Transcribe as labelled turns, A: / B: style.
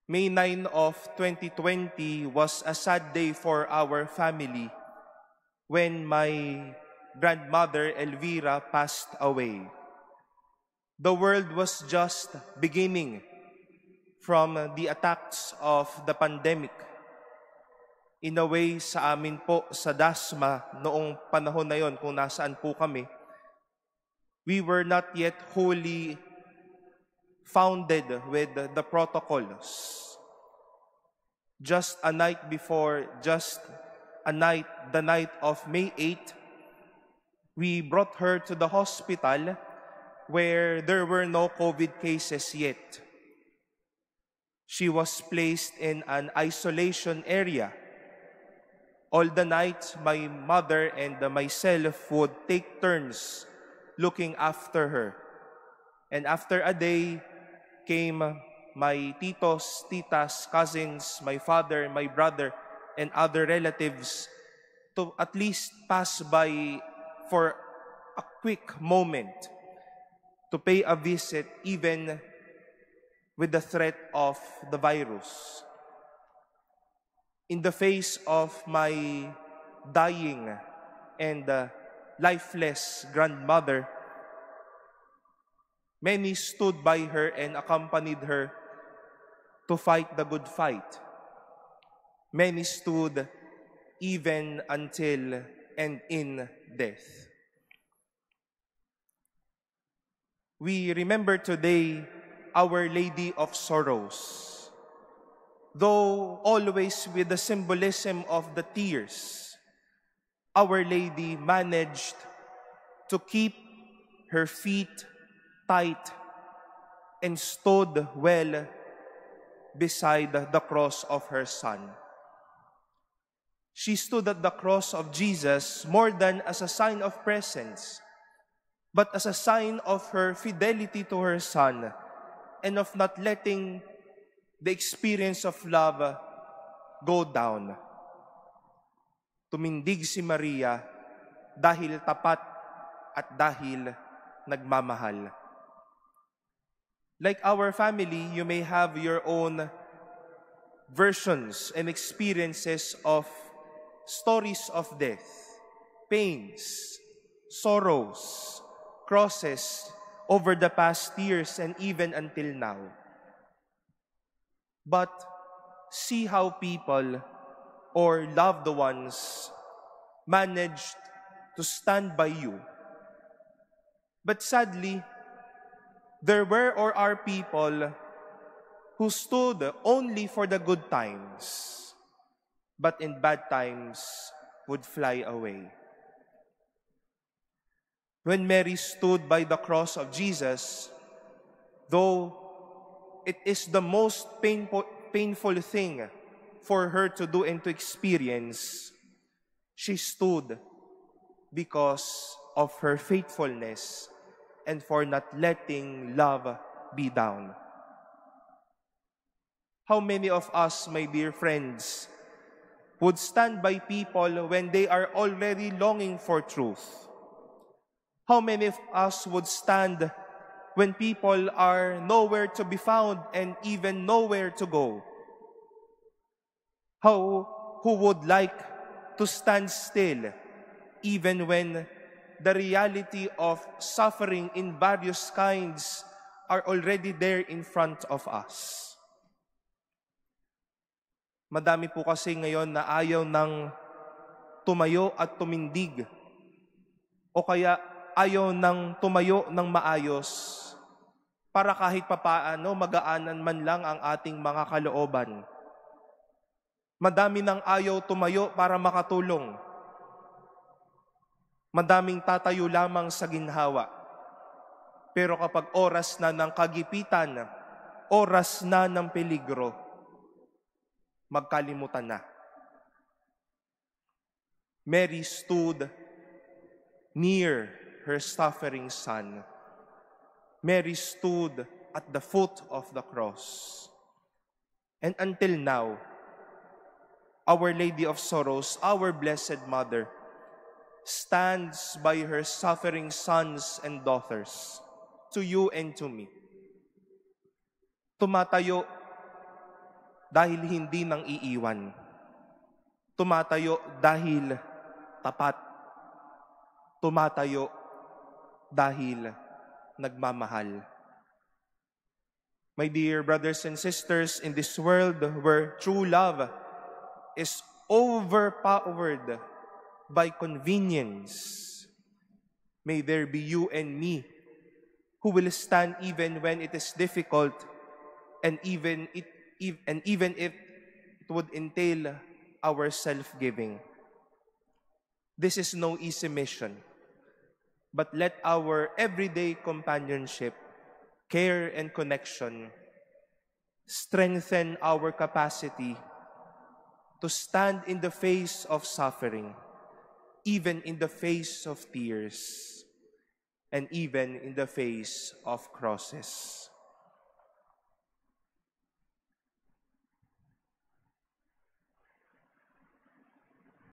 A: May 9 of 2020 was a sad day for our family when my grandmother Elvira passed away. The world was just beginning from the attacks of the pandemic. In a way, sa amin po, sa Dasma, noong panahon na yon, kung nasaan po kami, we were not yet wholly founded with the protocols. Just a night before, the night of May 8, we brought her to the hospital where there were no COVID cases yet. She was placed in an isolation area. All the night, my mother and myself would take turns looking after her. And after a day came my titos, titas, cousins, my father, my brother, and other relatives to at least pass by for a quick moment to pay a visit even with the threat of the virus. In the face of my dying and lifeless grandmother, many stood by her and accompanied her to fight the good fight. Many stood even until and in death. We remember today Our Lady of Sorrows. Though always with the symbolism of the tears, Our Lady managed to keep her feet tight and stood well beside the cross of her Son. She stood at the cross of Jesus more than as a sign of presence, but as a sign of her fidelity to her Son and of not letting the experience of love go down. Tumindig si Maria dahil tapat at dahil nagmamahal. Like our family, you may have your own versions and experiences of stories of death, pains, sorrows, crosses over the past years and even until now. But see how people or loved ones managed to stand by you. But sadly, there were or are people who stood only for the good times, but in bad times would fly away. When Mary stood by the cross of Jesus, though it is the most painful thing for her to do and to experience, she stood because of her faithfulness and for not letting love be down. How many of us, my dear friends, would stand by people when they are already longing for truth? How many of us would stand when people are nowhere to be found and even nowhere to go? Who would like to stand still even when the reality of suffering in various kinds are already there in front of us? Madami po kasi ngayon na ayaw ng tumayo at tumindig o kaya ayaw ng tumayo ng maayos para kahit papaano magaanan man lang ang ating mga kalooban. Madami nang ayaw tumayo para makatulong. Madaming tatayo lamang sa ginhawa. Pero kapag oras na ng kagipitan, oras na ng peligro, magkalimutan na. Mary stood near her suffering Son. Mary stood at the foot of the cross. And until now, Our Lady of Sorrows, our Blessed Mother, stands by her suffering sons and daughters, to you and to me. Tumatayo dahil hindi nang iiwan. Tumatayo dahil tapat. Tumatayo dahil nagmamahal. My dear brothers and sisters, in this world where true love is overpowered by convenience, may there be you and me who will stand even when it is difficult, and even if it would entail our self-giving. This is no easy mission, but let our everyday companionship, care, and connection strengthen our capacity to stand in the face of suffering, even in the face of tears, and even in the face of crosses.